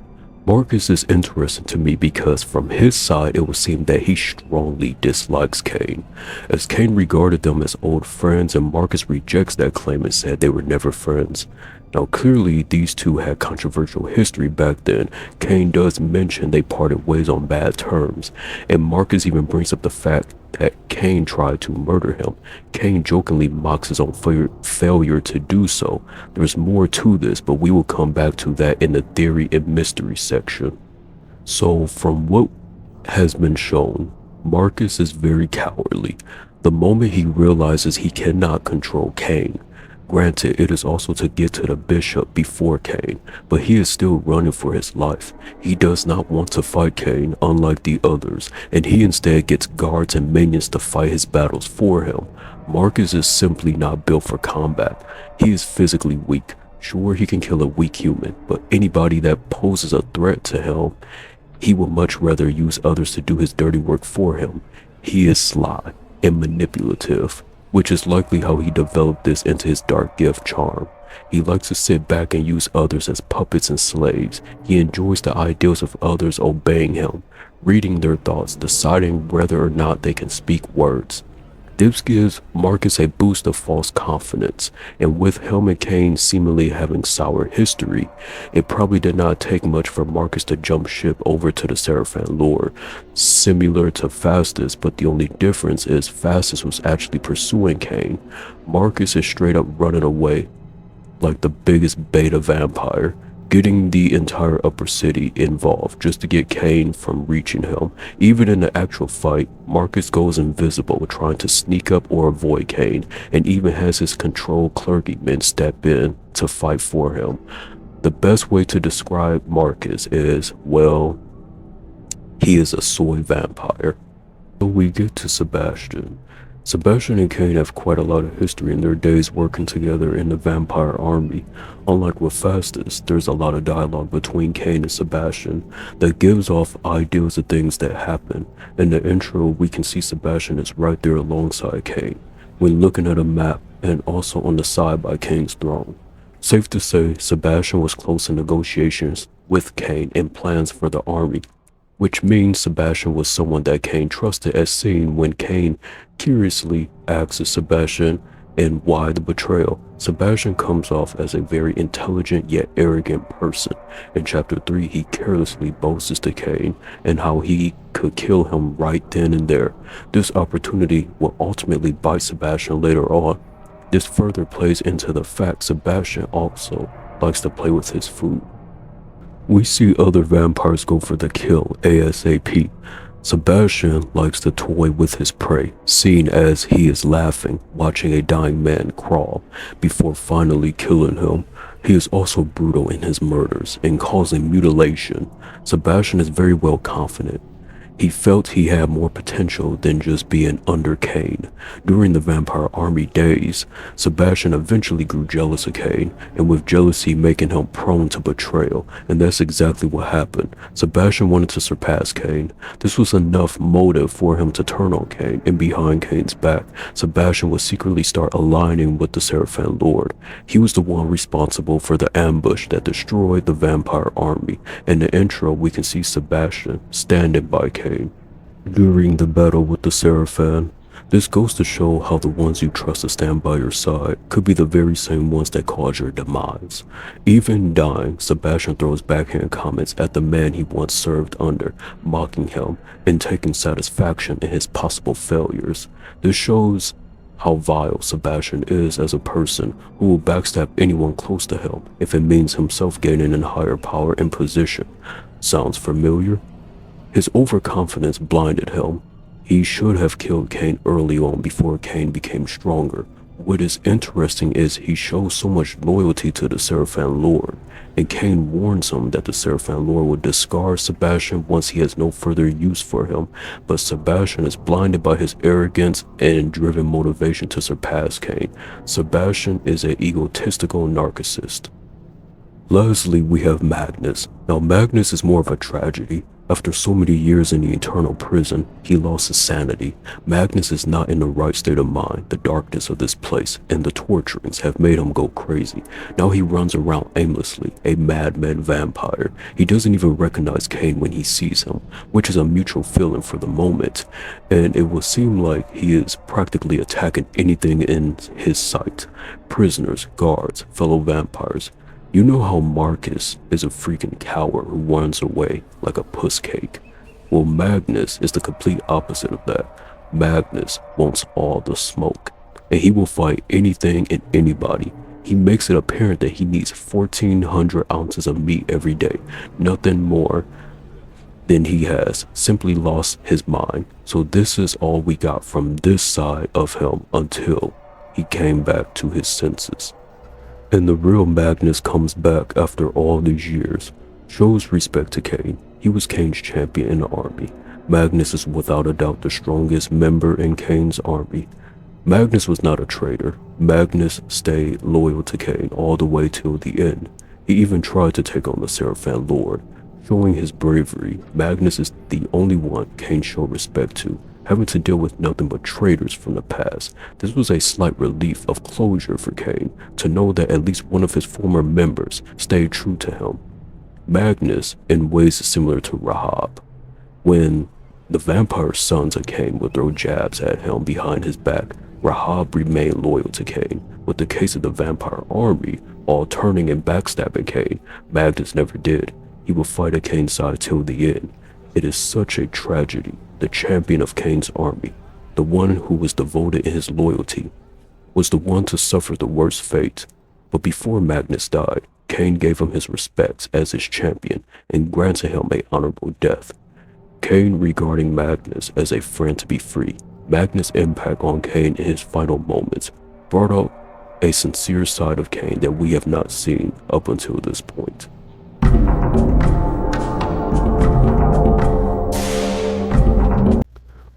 Marcus is interesting to me because from his side it would seem that he strongly dislikes Kain, as Kain regarded them as old friends and Marcus rejects that claim and said they were never friends. Now clearly these two had controversial history back then. Kain does mention they parted ways on bad terms, and Marcus even brings up the fact that Kain tried to murder him. Kain jokingly mocks his own failure to do so. There's more to this, but we will come back to that in the theory and mystery section. So from what has been shown, Marcus is very cowardly. The moment he realizes he cannot control Kain, granted, it is also to get to the bishop before Kain, but he is still running for his life. He does not want to fight Kain, unlike the others, and he instead gets guards and minions to fight his battles for him. Marcus is simply not built for combat. He is physically weak. Sure, he can kill a weak human, but anybody that poses a threat to him, he would much rather use others to do his dirty work for him. He is sly and manipulative, which is likely how he developed this into his dark gift charm. He likes to sit back and use others as puppets and slaves. He enjoys the ideals of others obeying him, reading their thoughts, deciding whether or not they can speak words. This gives Marcus a boost of false confidence, and with him and Kain seemingly having sour history, it probably did not take much for Marcus to jump ship over to the Sarafan Lord, similar to Faustus, but the only difference is Faustus was actually pursuing Kain. Marcus is straight up running away like the biggest beta vampire, getting the entire upper city involved just to get Kain from reaching him. Even in the actual fight, Marcus goes invisible, trying to sneak up or avoid Kain, and even has his control clergymen step in to fight for him. The best way to describe Marcus is, well, he is a soy vampire. So we get to Sebastian. Sebastian and Kain have quite a lot of history in their days working together in the vampire army. Unlike with Faustus, there's a lot of dialogue between Kain and Sebastian that gives off ideas of things that happen. In the intro, we can see Sebastian is right there alongside Kain when looking at a map, and also on the side by Kain's throne. Safe to say, Sebastian was close in negotiations with Kain and plans for the army, which means Sebastian was someone that Kain trusted, as seen when Kain curiously asks Sebastian and why the betrayal. Sebastian comes off as a very intelligent yet arrogant person. In chapter 3, he carelessly boasts to Kain and how he could kill him right then and there. This opportunity will ultimately bite Sebastian later on. This further plays into the fact Sebastian also likes to play with his food. We see other vampires go for the kill ASAP. Sebastian likes to toy with his prey, seen as he is laughing, watching a dying man crawl, before finally killing him. He is also brutal in his murders and causing mutilation. Sebastian is very well confident. He felt he had more potential than just being under Kain. During the vampire army days, Sebastian eventually grew jealous of Kain, and with jealousy making him prone to betrayal, and that's exactly what happened. Sebastian wanted to surpass Kain. This was enough motive for him to turn on Kain, and behind Kain's back, Sebastian would secretly start aligning with the Sarafan Lord. He was the one responsible for the ambush that destroyed the vampire army. In the intro, we can see Sebastian standing by Kain during the battle with the Sarafan. This goes to show how the ones you trust to stand by your side could be the very same ones that cause your demise. Even dying, Sebastian throws backhand comments at the man he once served under, mocking him and taking satisfaction in his possible failures. This shows how vile Sebastian is as a person, who will backstab anyone close to him if it means himself gaining in higher power and position. Sounds familiar? His overconfidence blinded him. He should have killed Kain early on before Kain became stronger. What is interesting is he shows so much loyalty to the Sarafan Lord, and Kain warns him that the Sarafan Lord will discard Sebastian once he has no further use for him, but Sebastian is blinded by his arrogance and driven motivation to surpass Kain. Sebastian is an egotistical narcissist. Lastly, we have Magnus. Now, Magnus is more of a tragedy. After so many years in the eternal prison, he lost his sanity. Magnus is not in the right state of mind. The darkness of this place and the torturings have made him go crazy. Now he runs around aimlessly, a madman vampire. He doesn't even recognize Kain when he sees him, which is a mutual feeling for the moment. And it will seem like he is practically attacking anything in his sight. Prisoners, guards, fellow vampires. You know how Marcus is a freaking coward who runs away like a puss cake? Well, Magnus is the complete opposite of that. Magnus wants all the smoke, and he will fight anything and anybody. He makes it apparent that he needs 1,400 ounces of meat every day, nothing more than he has simply lost his mind. So this is all we got from this side of him until he came back to his senses. And the real Magnus comes back after all these years, shows respect to Kain. He was Kain's champion in the army. Magnus is without a doubt the strongest member in Kain's army. Magnus was not a traitor. Magnus stayed loyal to Kain all the way till the end. He even tried to take on the Sarafan Lord. Showing his bravery, Magnus is the only one Kain showed respect to, having to deal with nothing but traitors from the past. This was a slight relief of closure for Kain, to know that at least one of his former members stayed true to him. Magnus, in ways similar to Rahab, when the vampire sons of Kain would throw jabs at him behind his back, Rahab remained loyal to Kain. With the case of the vampire army, all turning and backstabbing Kain, Magnus never did. He would fight at Kain's side till the end. It is such a tragedy. The champion of Kain's army, the one who was devoted in his loyalty, was the one to suffer the worst fate. But before Magnus died, Kain gave him his respects as his champion and granted him an honorable death. Kain regarding Magnus as a friend to be free. Magnus' impact on Kain in his final moments brought out a sincere side of Kain that we have not seen up until this point.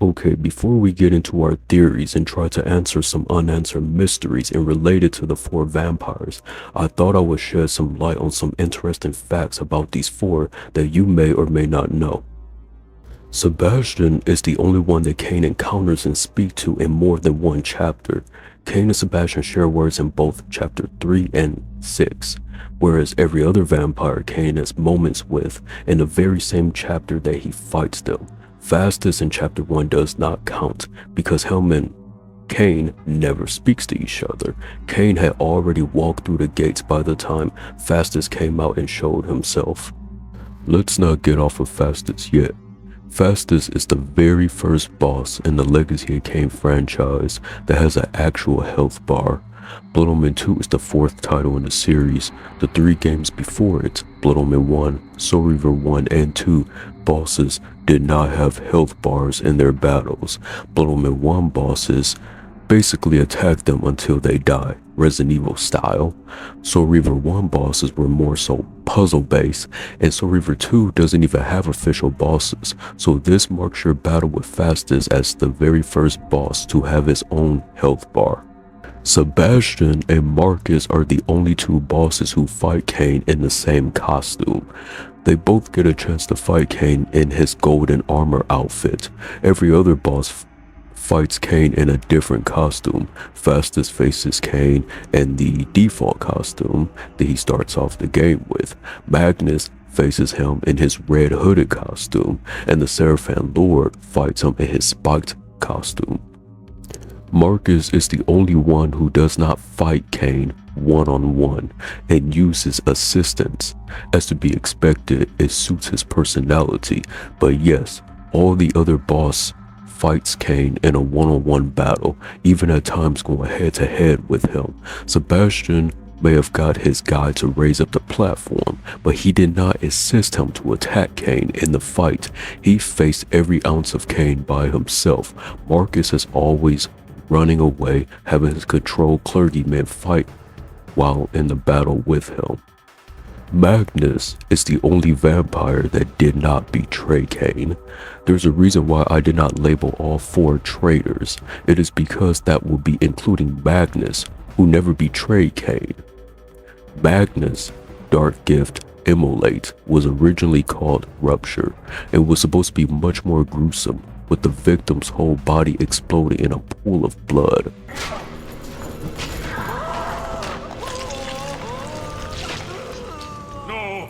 Okay, before we get into our theories and try to answer some unanswered mysteries and related to the 4 vampires, I thought I would shed some light on some interesting facts about these 4 that you may or may not know. Sebastian is the only one that Kain encounters and speaks to in more than one chapter. Kain and Sebastian share words in both chapter 3 and 6, whereas every other vampire Kain has moments with in the very same chapter that he fights them. Faustus in chapter 1 does not count because him and Kain never speaks to each other. Kain had already walked through the gates by the time Faustus came out and showed himself. Let's not get off of Faustus yet. Faustus is the very first boss in the Legacy of Kain franchise that has an actual health bar. Blood Omen 2 is the 4th title in the series. The 3 games before it, Blood Omen 1, Soul Reaver 1 and 2, bosses did not have health bars in their battles. Blood Omen 1 bosses basically attack them until they die, Resident Evil style. Soul Reaver 1 bosses were more so puzzle based, and Soul Reaver 2 doesn't even have official bosses, so this marks your battle with Faustus as the very first boss to have his own health bar. Sebastian and Marcus are the only 2 bosses who fight Kain in the same costume. They both get a chance to fight Kain in his golden armor outfit. Every other boss fights Kain in a different costume. Faustus faces Kain in the default costume that he starts off the game with. Magnus faces him in his red hooded costume, and the Sarafan Lord fights him in his spiked costume. Marcus is the only one who does not fight Kain one-on-one and uses assistants. As to be expected, it suits his personality, but yes, all the other boss fights Kain in a one-on-one battle, even at times going head-to-head with him. Sebastian may have got his guy to raise up the platform, but he did not assist him to attack Kain in the fight. He faced every ounce of Kain by himself. Marcus is always running away, having his controlled clergyman fight while in the battle with him. Magnus is the only vampire that did not betray Kain. There's a reason why I did not label all 4 traitors. It is because that will be including Magnus, who never betrayed Kain. Magnus dark gift, Immolate, was originally called Rupture and was supposed to be much more gruesome, with the victim's whole body exploding in a pool of blood.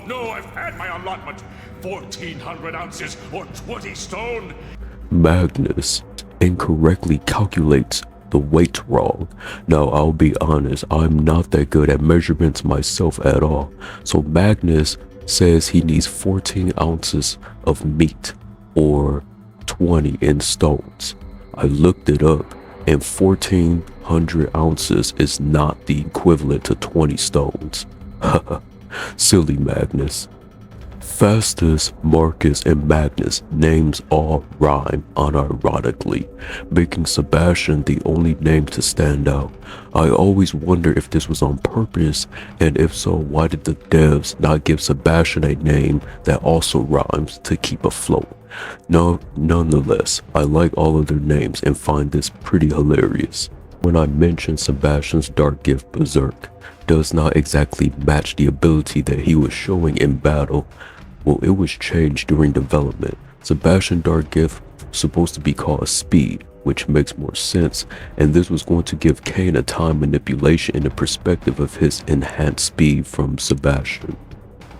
No, I've had my allotment. 1,400 ounces or 20 stone. Magnus incorrectly calculates the weight wrong. Now, I'll be honest, I'm not that good at measurements myself at all. So Magnus says he needs 14 ounces of meat, or 20 in stones. I looked it up, and 1,400 ounces is not the equivalent to 20 stones. Silly Magnus. Faustus, Marcus, and Magnus names all rhyme unironically, making Sebastian the only name to stand out. I always wonder if this was on purpose, and if so, why did the devs not give Sebastian a name that also rhymes to keep afloat? No, nonetheless, I like all of their names and find this pretty hilarious. When I mentioned Sebastian's dark gift Berserk does not exactly match the ability that he was showing in battle, well, it was changed during development. Sebastian dark gift was supposed to be called Speed, which makes more sense, and this was going to give Kain a time manipulation in the perspective of his enhanced speed from Sebastian.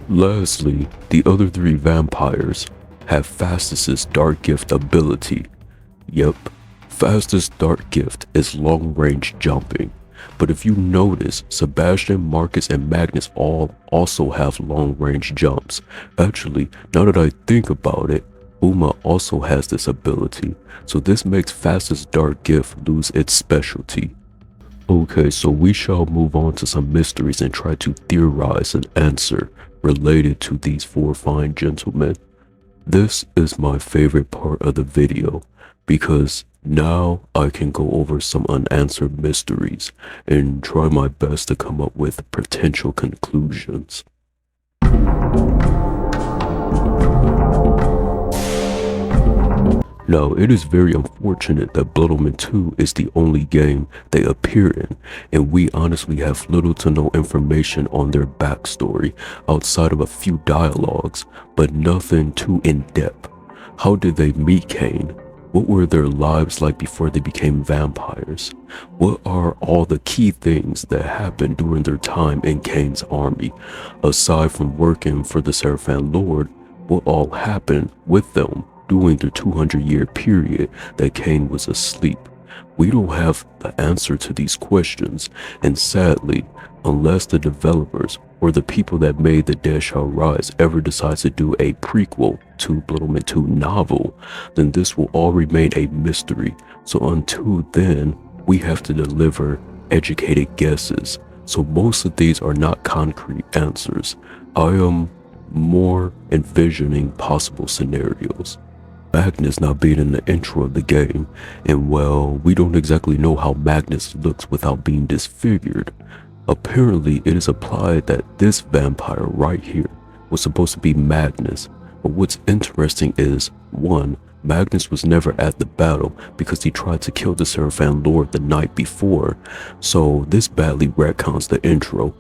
Lastly, the other three vampires have Faustus's dark gift ability. Yep, Faustus' dark gift is long-range jumping. But if you notice, Sebastian, Marcus, and Magnus all also have long-range jumps. Actually, now that I think about it, Uma also has this ability, so this makes Faustus' dark gift lose its specialty. Okay, so we shall move on to some mysteries and try to theorize an answer related to these four fine gentlemen. This is my favorite part of the video, because now I can go over some unanswered mysteries and try my best to come up with potential conclusions. Now, it is very unfortunate that Blood Omen 2 is the only game they appear in, and we honestly have little to no information on their backstory outside of a few dialogues, but nothing too in-depth. How did they meet Kain? What were their lives like before they became vampires? What are all the key things that happened during their time in Kain's army? Aside from working for the Sarafan Lord, what all happened with them during the 200-year period that Kain was asleep? We don't have the answer to these questions, and sadly, unless the developers or the people that made The Dead Shall Rise ever decide to do a prequel to Blood Omen 2 novel, then this will all remain a mystery. So until then, we have to deliver educated guesses. So most of these are not concrete answers. I am more envisioning possible scenarios. Magnus now being in the intro of the game, and well, we don't exactly know how Magnus looks without being disfigured. Apparently, it is implied that this vampire right here was supposed to be Magnus, but what's interesting is, 1, Magnus was never at the battle because he tried to kill the Sarafan Lord the night before, so this badly retcons the intro,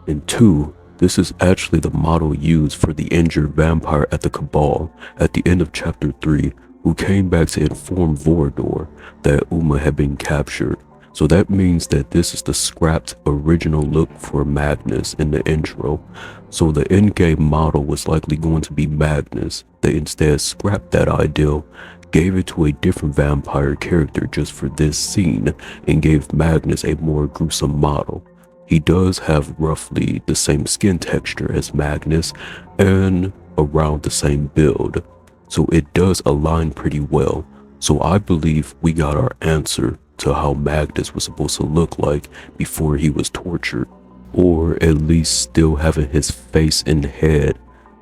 and 2, this is actually the model used for the injured vampire at the Cabal at the end of chapter 3, who came back to inform Vorador that Uma had been captured. So that means that this is the scrapped original look for Magnus in the intro. So the in-game model was likely going to be Magnus. They instead scrapped that ideal, gave it to a different vampire character just for this scene, and gave Magnus a more gruesome model. He does have roughly the same skin texture as Magnus and around the same build, so it does align pretty well. So I believe we got our answer to how Magnus was supposed to look like before he was tortured, or at least still having his face and head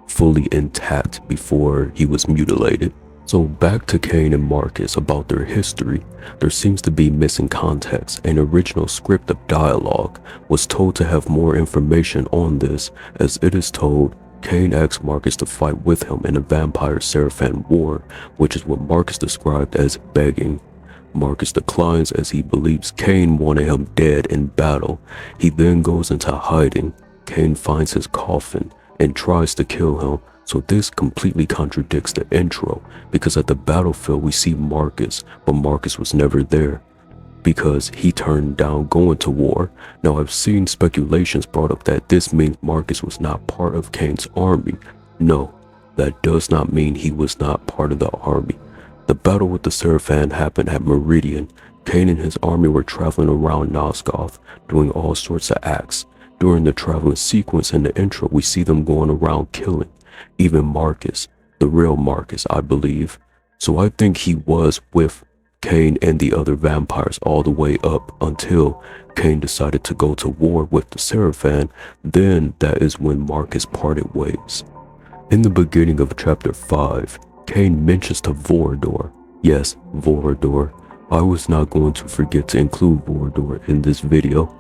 fully intact before he was mutilated. So back to Kain and Marcus about their history. There seems to be missing context. An original script of dialogue was told to have more information on this, as it is told Kain asked Marcus to fight with him in a vampire Sarafan war, which is what Marcus described as begging. Marcus declines as he believes Kain wanted him dead in battle. He then goes into hiding. Kain finds his coffin and tries to kill him. So this completely contradicts the intro, because at the battlefield we see Marcus, but Marcus was never there because he turned down going to war. Now I've seen speculations brought up that this means Marcus was not part of Kain's army. No, that does not mean he was not part of the army. The battle with the Sarafan happened at Meridian. Kain and his army were traveling around Nosgoth, doing all sorts of acts. During the traveling sequence in the intro, we see them going around killing. Even Marcus, the real Marcus, I believe. So I think he was with Kain and the other vampires all the way up until Kain decided to go to war with the Sarafan. Then that is when Marcus parted ways. In the beginning of chapter 5, Kain mentions to Vorador. Yes, Vorador. I was not going to forget to include Vorador in this video.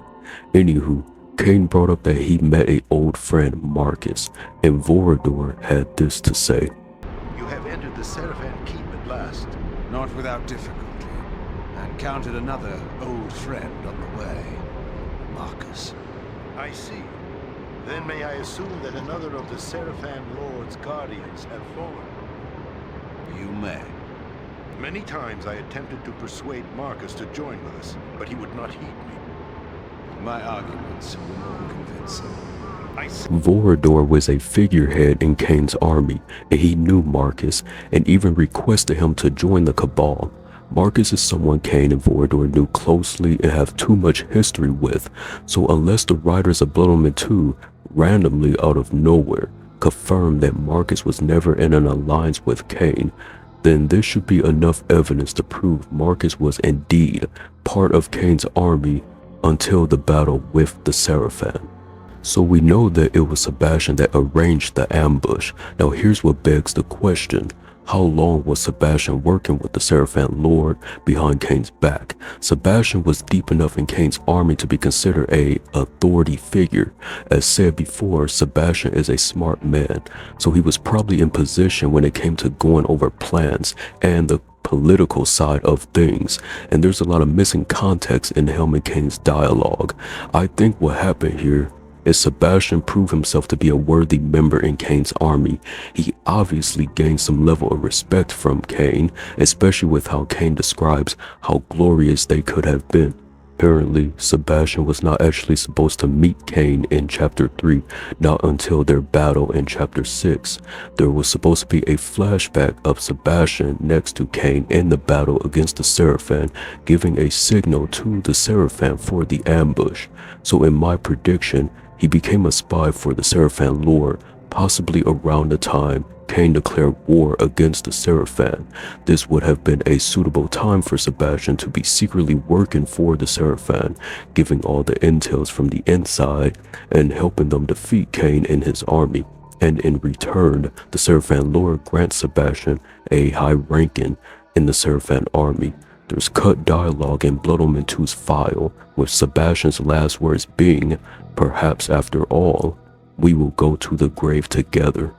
Anywho, Kain brought up that he met an old friend, Marcus, and Vorador had this to say. You have entered the Sarafan keep at last. Not without difficulty. And encountered another old friend on the way. Marcus. I see. Then may I assume that another of the Sarafan Lord's guardians have fallen? You may. Many times I attempted to persuade Marcus to join with us, but he would not heed me. My arguments were more convincing. Vorador was a figurehead in Kain's army, and he knew Marcus, and even requested him to join the Cabal. Marcus is someone Kain and Vorador knew closely and have too much history with, so unless the writers of Blood Omen 2 randomly out of nowhere confirmed that Marcus was never in an alliance with Kain, then this should be enough evidence to prove Marcus was indeed part of Kain's army until the battle with the Sarafan. So we know that it was Sebastian that arranged the ambush. Now here's what begs the question. How long was Sebastian working with the Sarafan Lord behind Kain's back? Sebastian was deep enough in Kain's army to be considered a authority figure. As said before, Sebastian is a smart man, so he was probably in position when it came to going over plans and the political side of things, and there's a lot of missing context in him and Kain's dialogue. I think what happened here is Sebastian proved himself to be a worthy member in Kain's army. He obviously gained some level of respect from Kain, especially with how Kain describes how glorious they could have been. Apparently, Sebastian was not actually supposed to meet Kain in chapter 3, not until their battle in chapter 6. There was supposed to be a flashback of Sebastian next to Kain in the battle against the Sarafan, giving a signal to the Sarafan for the ambush. So in my prediction, he became a spy for the Sarafan Lord, possibly around the time Kain declared war against the Sarafan. This would have been a suitable time for Sebastian to be secretly working for the Sarafan, giving all the intels from the inside and helping them defeat Kain and his army. And in return, the Sarafan Lord grants Sebastian a high ranking in the Sarafan army. There's cut dialogue in Blood Omen 2's file, with Sebastian's last words being, "Perhaps after all, we will go to the grave together."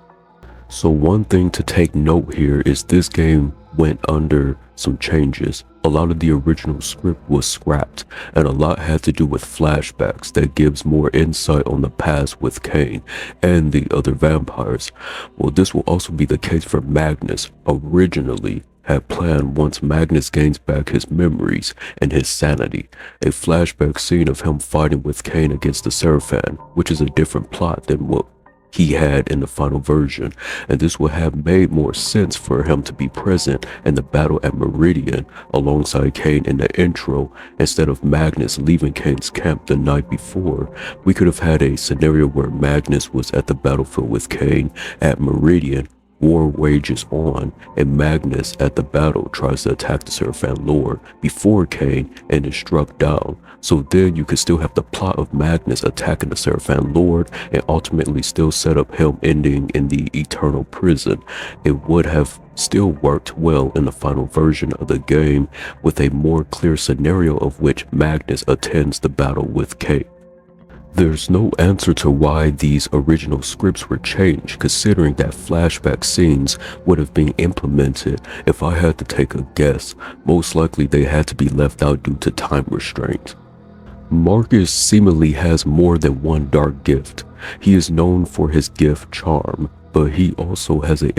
So one thing to take note here is this game went under some changes. A lot of the original script was scrapped, and a lot had to do with flashbacks that gives more insight on the past with Kain and the other vampires. Well, this will also be the case for Magnus. Originally had planned, once Magnus gains back his memories and his sanity, a flashback scene of him fighting with Kain against the Sarafan, which is a different plot than what he had in the final version, and this would have made more sense for him to be present in the battle at Meridian alongside Kain in the intro, instead of Magnus leaving Kain's camp the night before. We could have had a scenario where Magnus was at the battlefield with Kain at Meridian, war wages on, and Magnus at the battle tries to attack the Sarafan Lord before Kain and is struck down. So then you could still have the plot of Magnus attacking the Sarafan Lord and ultimately still set up him ending in the eternal prison. It would have still worked well in the final version of the game, with a more clear scenario of which Magnus attends the battle with Kain. There's no answer to why these original scripts were changed, considering that flashback scenes would have been implemented. If I had to take a guess, most likely they had to be left out due to time restraint. Marcus seemingly has more than one dark gift. He is known for his gift Charm, but he also has an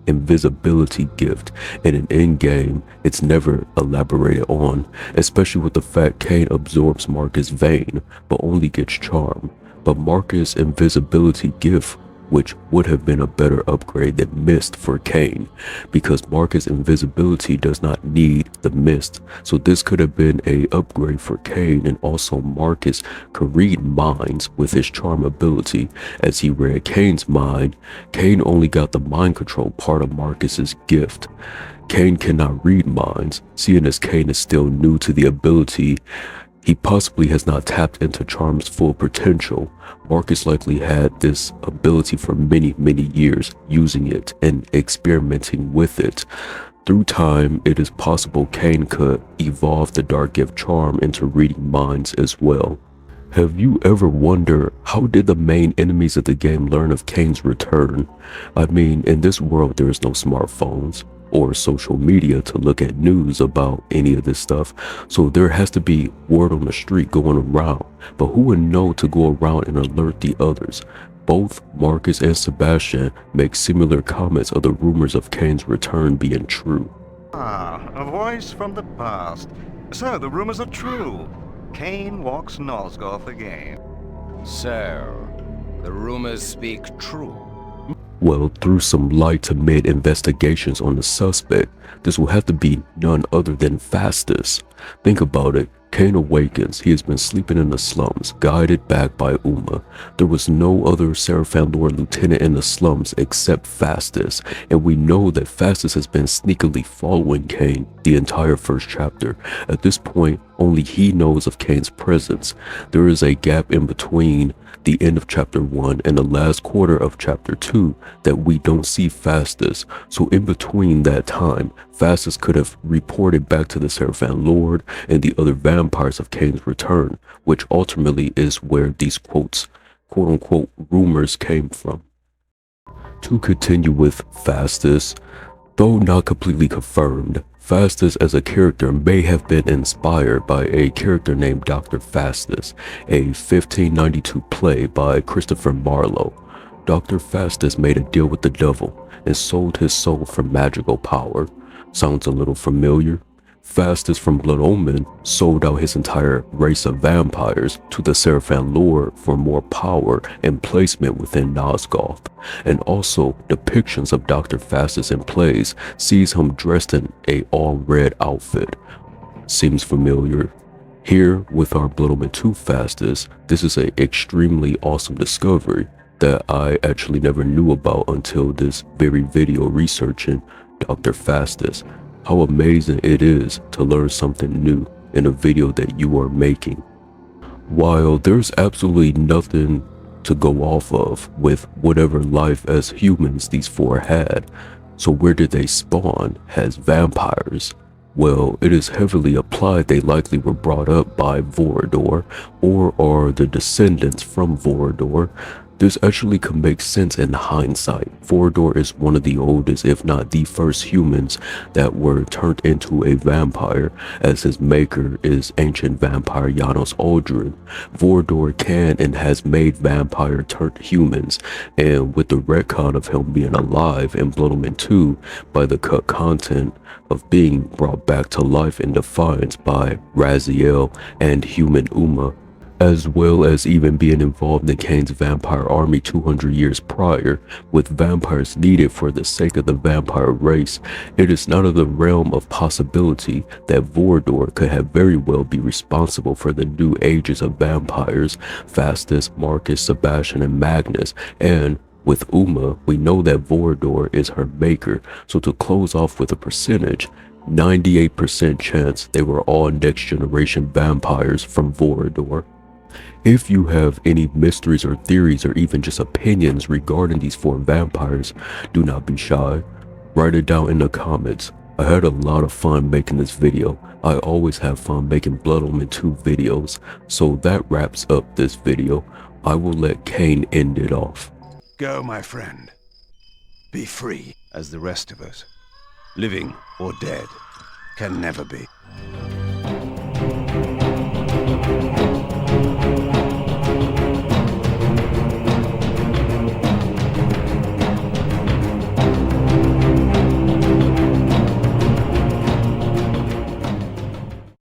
invisibility gift, and in in-game, it's never elaborated on, especially with the fact Kain absorbs Marcus' vein, but only gets Charm. But Marcus' invisibility gift, which would have been a better upgrade than Mist for Kain, because Marcus' invisibility does not need the Mist, so this could have been a upgrade for Kain, and also Marcus could read minds with his Charm ability. As he read Kain's mind, Kain only got the mind control part of Marcus's gift. Kain cannot read minds, seeing as Kain is still new to the ability. He possibly has not tapped into Charm's full potential. Marcus likely had this ability for many years, using it and experimenting with it. Through time, it is possible Kain could evolve the Dark Gift Charm into reading minds as well. Have you ever wondered how did the main enemies of the game learn of Kain's return? I mean, in this world there is no smartphones or social media to look at news about any of this stuff, so there has to be word on the street going around, but who would know to go around and alert the others? Both Marcus and Sebastian make similar comments of the rumors of Kain's return being true. Ah, a voice from the past. So the rumors are true. Kain walks Nosgoth again. So, the rumors speak true. Well, through some light to mid investigations on the suspect, this will have to be none other than Faustus. Think about it. Kain awakens. He has been sleeping in the slums, guided back by Uma. There was no other Sarafan Lord lieutenant in the slums except Faustus, and we know that Faustus has been sneakily following Kain the entire first chapter. At this point, only he knows of Kain's presence. There is a gap in between the end of chapter 1 and the last quarter of chapter 2 that we don't see Faustus, so in between that time, Faustus could have reported back to the Sarafan Lord and the other vampires of Kain's return, which ultimately is where these quote-unquote rumors came from. To continue with Faustus, though not completely confirmed, Faustus as a character may have been inspired by a character named Dr. Faustus, a 1592 play by Christopher Marlowe. Dr. Faustus made a deal with the devil and sold his soul for magical power. Sounds a little familiar? Faustus from Blood Omen sold out his entire race of vampires to the Sarafan Lord for more power and placement within Nosgoth. And also, depictions of Dr. Faustus in plays sees him dressed in a all-red outfit. Seems familiar? Here, with our Blood Omen 2 Faustus, this is an extremely awesome discovery that I actually never knew about until this very video researching Dr. Faustus. How amazing it is to learn something new in a video that you are making. While there's absolutely nothing to go off of with whatever life as humans these four had, so where did they spawn as vampires? Well, it is heavily applied they likely were brought up by Vorador or are the descendants from Vorador. This actually could make sense in hindsight. Vorador is one of the oldest, if not the first humans that were turned into a vampire, as his maker is ancient vampire Janos Aldrin. Vorador can and has made vampire turned humans, and with the retcon of him being alive in Blood Omen 2 by the cut content of being brought back to life in Defiance by Raziel and human Uma, as well as even being involved in Kain's vampire army 200 years prior, with vampires needed for the sake of the vampire race, it is not of the realm of possibility that Vorador could have very well be responsible for the new ages of vampires, Faustus, Marcus, Sebastian, and Magnus, and with Uma, we know that Vorador is her maker, so to close off with a percentage, 98% chance they were all next generation vampires from Vorador. If you have any mysteries or theories or even just opinions regarding these four vampires, do not be shy. Write it down in the comments. I had a lot of fun making this video. I always have fun making Blood Omen 2 videos, so that wraps up this video. I will let Kain end it off. Go, my friend. Be free as the rest of us. Living or dead can never be.